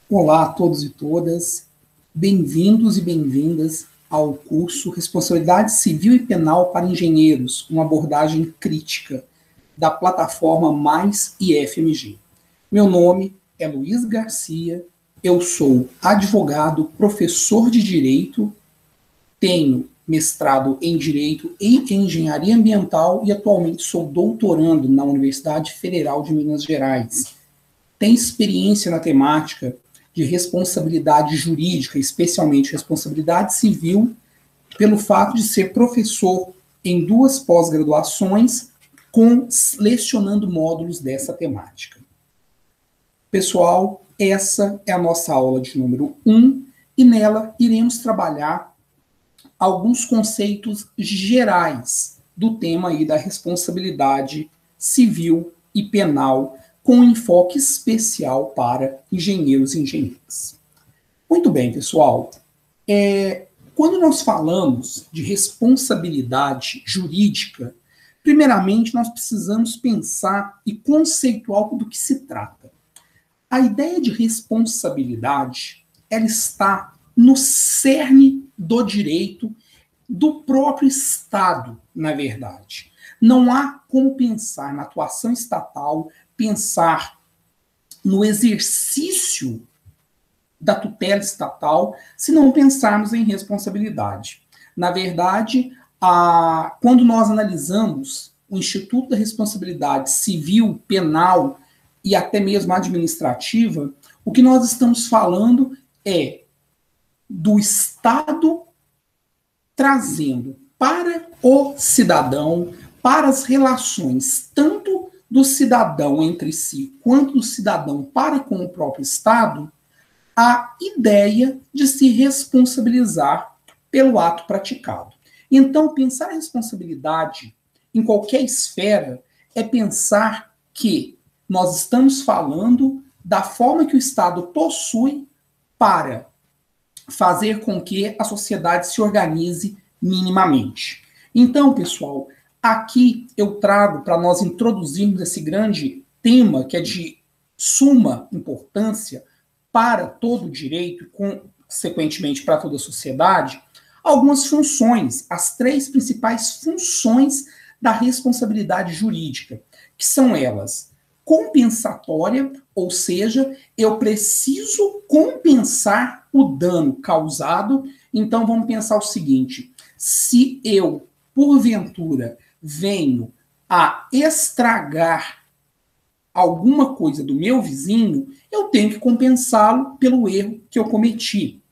Olá a todos e todas, bem-vindos e bem-vindas ao curso Responsabilidade Civil e Penal para Engenheiros, uma abordagem crítica da plataforma Mais IFMG. Meu nome é Luiz Garcia, eu sou advogado, professor de Direito, tenho mestrado em Direito e Engenharia Ambiental e atualmente sou doutorando na Universidade Federal de Minas Gerais. Tenho experiência na temática de responsabilidade jurídica, especialmente responsabilidade civil, pelo fato de ser professor em 2 pós-graduações, lecionando módulos dessa temática. Pessoal, essa é a nossa aula de número 1, e nela iremos trabalhar alguns conceitos gerais do tema aí da responsabilidade civil e penal, com enfoque especial para engenheiros e engenheiras. Muito bem, pessoal. Quando nós falamos de responsabilidade jurídica, primeiramente nós precisamos pensar e conceituar do que se trata. A ideia de responsabilidade, ela está no cerne do direito do próprio Estado, na verdade. Não há como pensar na atuação estatal, pensar no exercício da tutela estatal, se não pensarmos em responsabilidade. Na verdade, quando nós analisamos o Instituto da Responsabilidade Civil, Penal e até mesmo administrativa, o que nós estamos falando é do Estado trazendo para o cidadão, para as relações tanto do cidadão entre si, quanto do cidadão para com o próprio Estado, a ideia de se responsabilizar pelo ato praticado. Então, pensar a responsabilidade em qualquer esfera é pensar que nós estamos falando da forma que o Estado possui para fazer com que a sociedade se organize minimamente. Então, pessoal, aqui eu trago para nós introduzirmos esse grande tema que é de suma importância para todo o direito e, consequentemente, para toda a sociedade, algumas funções, as 3 principais funções da responsabilidade jurídica, que são elas: compensatória, ou seja, eu preciso compensar o dano causado. Então vamos pensar o seguinte: se eu, porventura, venho a estragar alguma coisa do meu vizinho, eu tenho que compensá-lo pelo erro que eu cometi.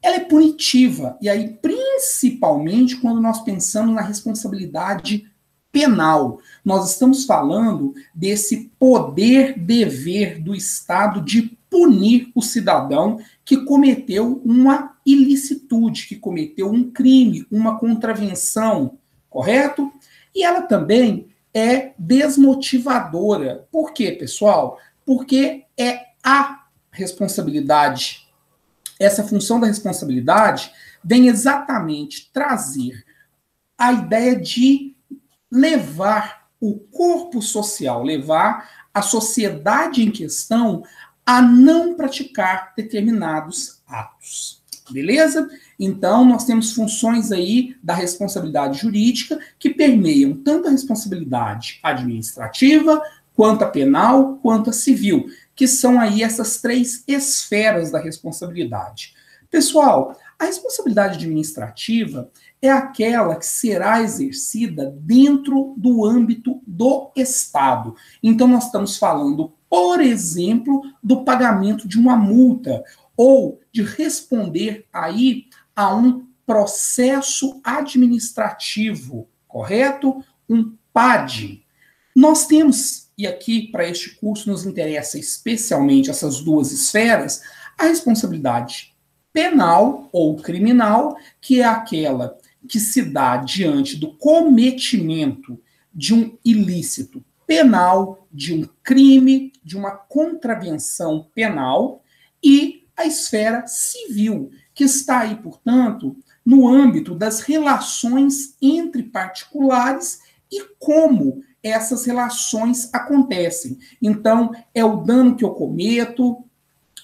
Ela é punitiva, e aí principalmente quando nós pensamos na responsabilidade penal. Nós estamos falando desse poder-dever do Estado de punir o cidadão que cometeu uma ilicitude, que cometeu um crime, uma contravenção, correto? E ela também é desmotivadora. Por quê, pessoal? Porque é a responsabilidade. Essa função da responsabilidade vem exatamente trazer a ideia de levar o corpo social, levar a sociedade em questão a não praticar determinados atos. Beleza? Então, nós temos funções aí da responsabilidade jurídica que permeiam tanto a responsabilidade administrativa, quanto a penal, quanto a civil, que são aí essas 3 esferas da responsabilidade. Pessoal, a responsabilidade administrativa é aquela que será exercida dentro do âmbito do Estado. Então, nós estamos falando, por exemplo, do pagamento de uma multa ou de responder aí a um processo administrativo, correto? Um PAD. Nós temos, e aqui para este curso nos interessa especialmente essas 2 esferas, a responsabilidade penal ou criminal, que é aquela que se dá diante do cometimento de um ilícito penal, de um crime, de uma contravenção penal, e a esfera civil, que está aí, portanto, no âmbito das relações entre particulares e como essas relações acontecem. Então, é o dano que eu cometo,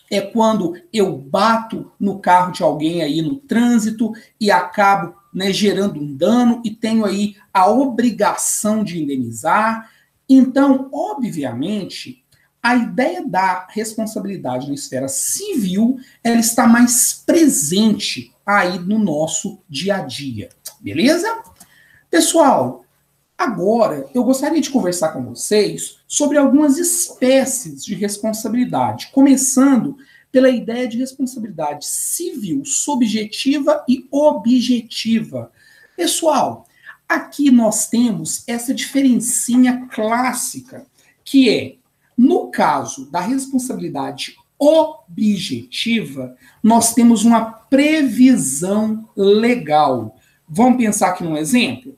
é quando eu bato no carro de alguém aí no trânsito e acabo, né, gerando um dano e tenho aí a obrigação de indenizar. Então, obviamente, a ideia da responsabilidade na esfera civil, ela está mais presente aí no nosso dia a dia, beleza? Pessoal, agora eu gostaria de conversar com vocês sobre algumas espécies de responsabilidade, começando pela ideia de responsabilidade civil, subjetiva e objetiva. Pessoal, aqui nós temos essa diferencinha clássica, que é, no caso da responsabilidade objetiva, nós temos uma previsão legal. Vamos pensar aqui num exemplo?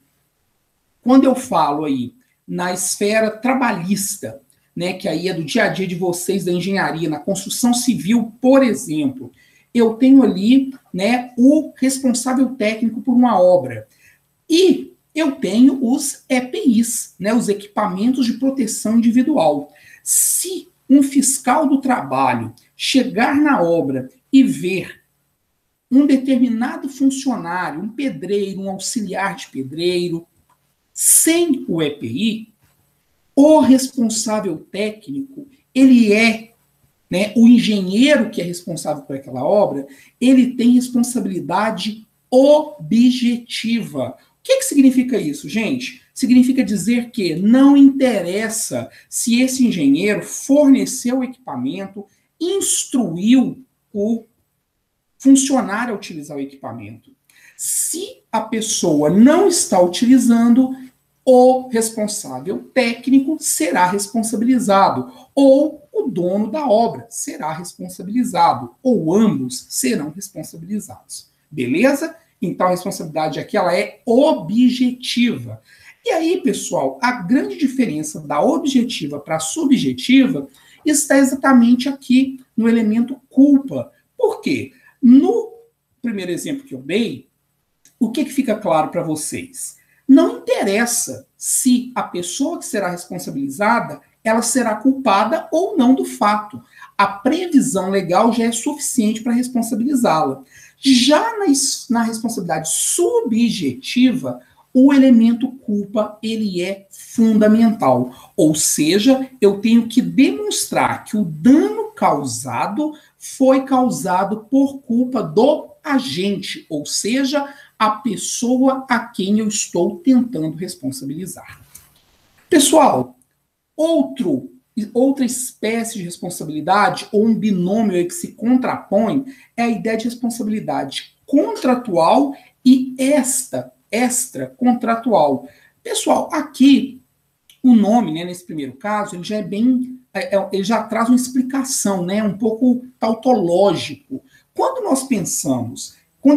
Quando eu falo aí na esfera trabalhista, né, que aí é do dia a dia de vocês da engenharia, na construção civil, por exemplo, eu tenho ali, né, o responsável técnico por uma obra. E eu tenho os EPIs, né, os equipamentos de proteção individual. Se um fiscal do trabalho chegar na obra e ver um determinado funcionário, um pedreiro, um auxiliar de pedreiro, sem o EPI, o responsável técnico, ele é, né, o engenheiro que é responsável por aquela obra, ele tem responsabilidade objetiva. O que significa isso, gente? Significa dizer que não interessa se esse engenheiro forneceu o equipamento, instruiu o funcionário a utilizar o equipamento. Se a pessoa não está utilizando, o responsável técnico será responsabilizado, ou o dono da obra será responsabilizado, ou ambos serão responsabilizados. Beleza? Então a responsabilidade aqui ela é objetiva. E aí, pessoal, a grande diferença da objetiva para a subjetiva está exatamente aqui no elemento culpa. Por quê? No primeiro exemplo que eu dei, o que fica claro para vocês? Não interessa se a pessoa que será responsabilizada, ela será culpada ou não do fato. A previsão legal já é suficiente para responsabilizá-la. Já na responsabilidade subjetiva, o elemento culpa, ele é fundamental. Ou seja, eu tenho que demonstrar que o dano causado foi causado por culpa do agente, ou seja, a pessoa a quem eu estou tentando responsabilizar. Pessoal, outra espécie de responsabilidade, ou um binômio aí que se contrapõe, é a ideia de responsabilidade contratual e extracontratual. Pessoal, aqui, o nome, né, nesse primeiro caso, ele já é bem... ele já traz uma explicação, né, um pouco tautológico. Quando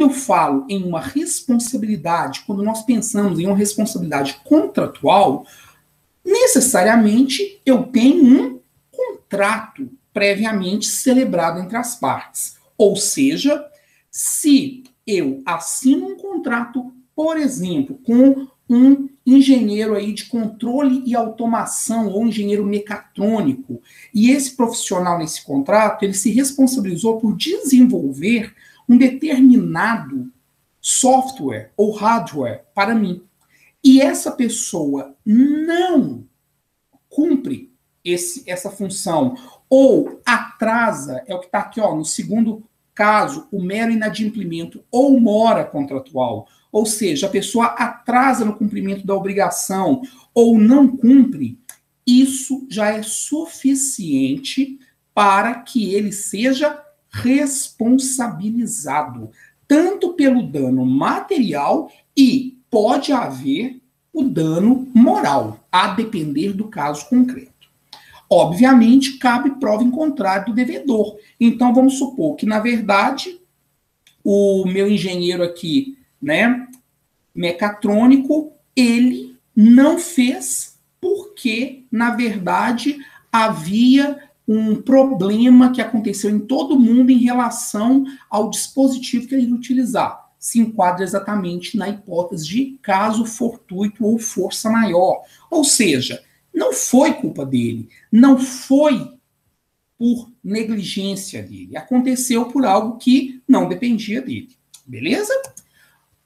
eu falo em uma responsabilidade, quando nós pensamos em uma responsabilidade contratual, necessariamente eu tenho um contrato previamente celebrado entre as partes. Ou seja, se eu assino um contrato, por exemplo, com um engenheiro aí de controle e automação ou engenheiro mecatrônico, e esse profissional nesse contrato, ele se responsabilizou por desenvolver um determinado software ou hardware para mim. E essa pessoa não cumpre essa função ou atrasa, é o que está aqui, ó, no segundo caso, o mero inadimplemento ou mora contratual, ou seja, a pessoa atrasa no cumprimento da obrigação ou não cumpre, isso já é suficiente para que ele seja responsabilizado, tanto pelo dano material e pode haver o dano moral, a depender do caso concreto. Obviamente, cabe prova em contrário do devedor. Então, vamos supor que, na verdade, o meu engenheiro aqui, né, mecatrônico, ele não fez porque, na verdade, havia um problema que aconteceu em todo mundo em relação ao dispositivo que ele ia utilizar. Se enquadra exatamente na hipótese de caso fortuito ou força maior. Ou seja, não foi culpa dele, não foi por negligência dele, aconteceu por algo que não dependia dele. Beleza?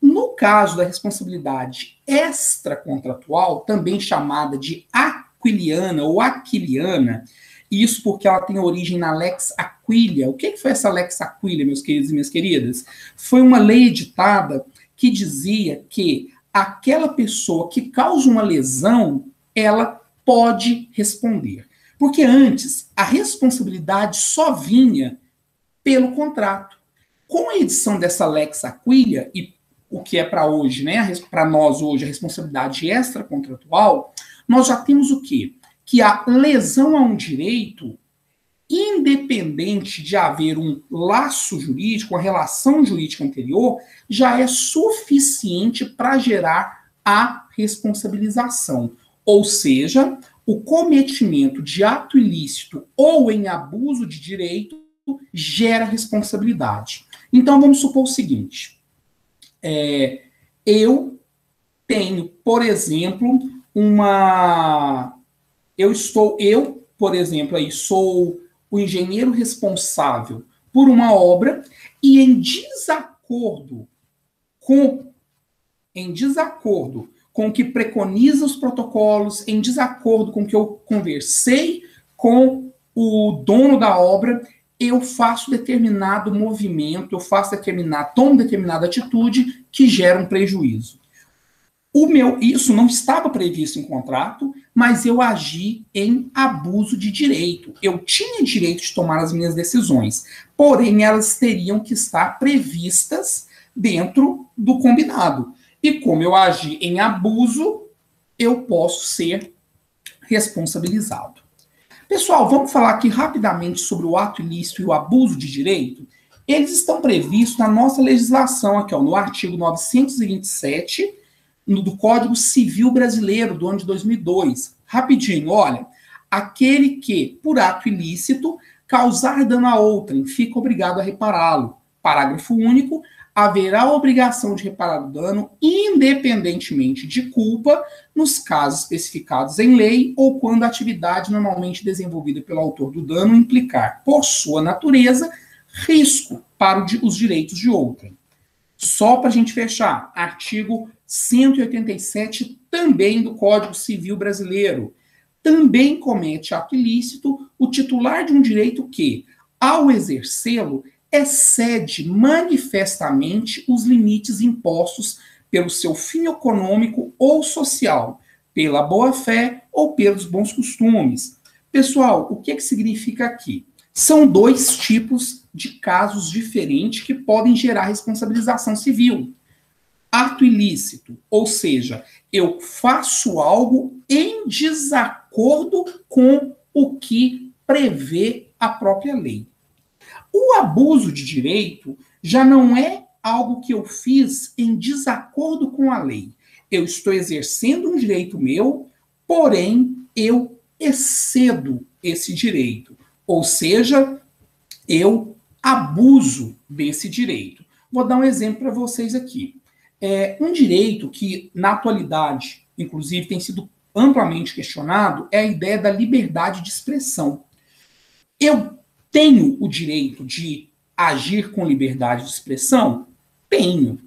No caso da responsabilidade extracontratual, também chamada de aquiliana ou aquiliana, isso porque ela tem origem na Lex Aquilia. O que foi essa Lex Aquilia, meus queridos e minhas queridas? Foi uma lei editada que dizia que aquela pessoa que causa uma lesão, ela pode responder. Porque antes, a responsabilidade só vinha pelo contrato. Com a edição dessa Lex Aquilia, e o que é para hoje, né? Para nós hoje, a responsabilidade extracontratual, nós já temos o quê? Que a lesão a um direito, independente de haver um laço jurídico, uma relação jurídica anterior, já é suficiente para gerar a responsabilização. Ou seja, o cometimento de ato ilícito ou em abuso de direito gera responsabilidade. Então, vamos supor o seguinte. Eu tenho, por exemplo, por exemplo, aí sou o engenheiro responsável por uma obra e em desacordo com o que preconiza os protocolos, em desacordo com o que eu conversei com o dono da obra, eu faço determinado movimento, tomo determinada atitude que gera um prejuízo. Isso não estava previsto em contrato, mas eu agi em abuso de direito. Eu tinha direito de tomar as minhas decisões, porém elas teriam que estar previstas dentro do combinado. E como eu agi em abuso, eu posso ser responsabilizado. Pessoal, vamos falar aqui rapidamente sobre o ato ilícito e o abuso de direito. Eles estão previstos na nossa legislação, aqui, no artigo 927 do Código Civil Brasileiro, do ano de 2002. Rapidinho, olha. Aquele que, por ato ilícito, causar dano a outrem, fica obrigado a repará-lo. Parágrafo único. Haverá a obrigação de reparar o dano, independentemente de culpa, nos casos especificados em lei ou quando a atividade normalmente desenvolvida pelo autor do dano implicar, por sua natureza, risco para os direitos de outrem. Só para a gente fechar, artigo 187 também do Código Civil Brasileiro. Também comete ato ilícito o titular de um direito que, ao exercê-lo, excede manifestamente os limites impostos pelo seu fim econômico ou social, pela boa-fé ou pelos bons costumes. Pessoal, o que significa aqui? São dois tipos de casos diferentes que podem gerar responsabilização civil. Ato ilícito, ou seja, eu faço algo em desacordo com o que prevê a própria lei. O abuso de direito já não é algo que eu fiz em desacordo com a lei. Eu estou exercendo um direito meu, porém eu excedo esse direito. Ou seja, eu abuso desse direito. Vou dar um exemplo para vocês aqui. Um direito que, na atualidade, inclusive, tem sido amplamente questionado, é a ideia da liberdade de expressão. Eu tenho o direito de agir com liberdade de expressão? Tenho.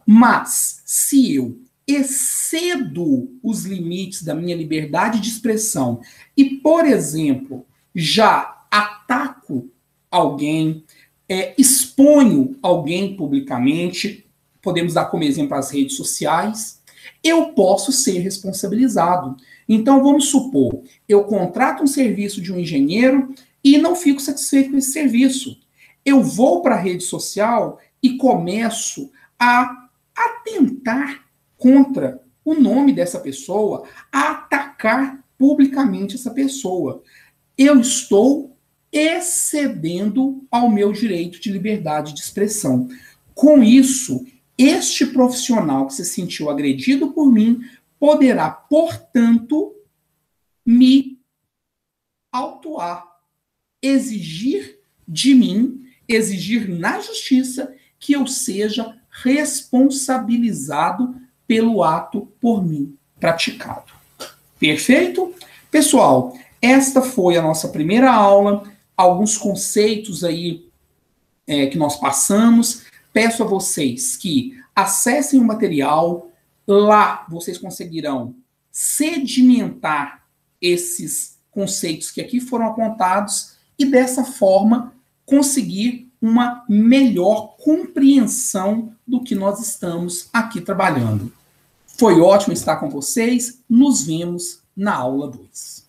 Mas, se eu excedo os limites da minha liberdade de expressão e, por exemplo, já ataco alguém, exponho alguém publicamente, podemos dar como exemplo as redes sociais, eu posso ser responsabilizado. Então, vamos supor, eu contrato um serviço de um engenheiro e não fico satisfeito com esse serviço. Eu vou para a rede social e começo a atentar contra o nome dessa pessoa, a atacar publicamente essa pessoa. Eu estou excedendo ao meu direito de liberdade de expressão. Com isso, este profissional que se sentiu agredido por mim poderá, portanto, me autuar, exigir de mim, exigir na justiça que eu seja responsabilizado pelo ato por mim praticado. Perfeito? Pessoal, esta foi a nossa primeira aula alguns conceitos aí que nós passamos. Peço a vocês que acessem o material. Lá vocês conseguirão sedimentar esses conceitos que aqui foram apontados e, dessa forma, conseguir uma melhor compreensão do que nós estamos aqui trabalhando. Foi ótimo estar com vocês. Nos vemos na aula 2.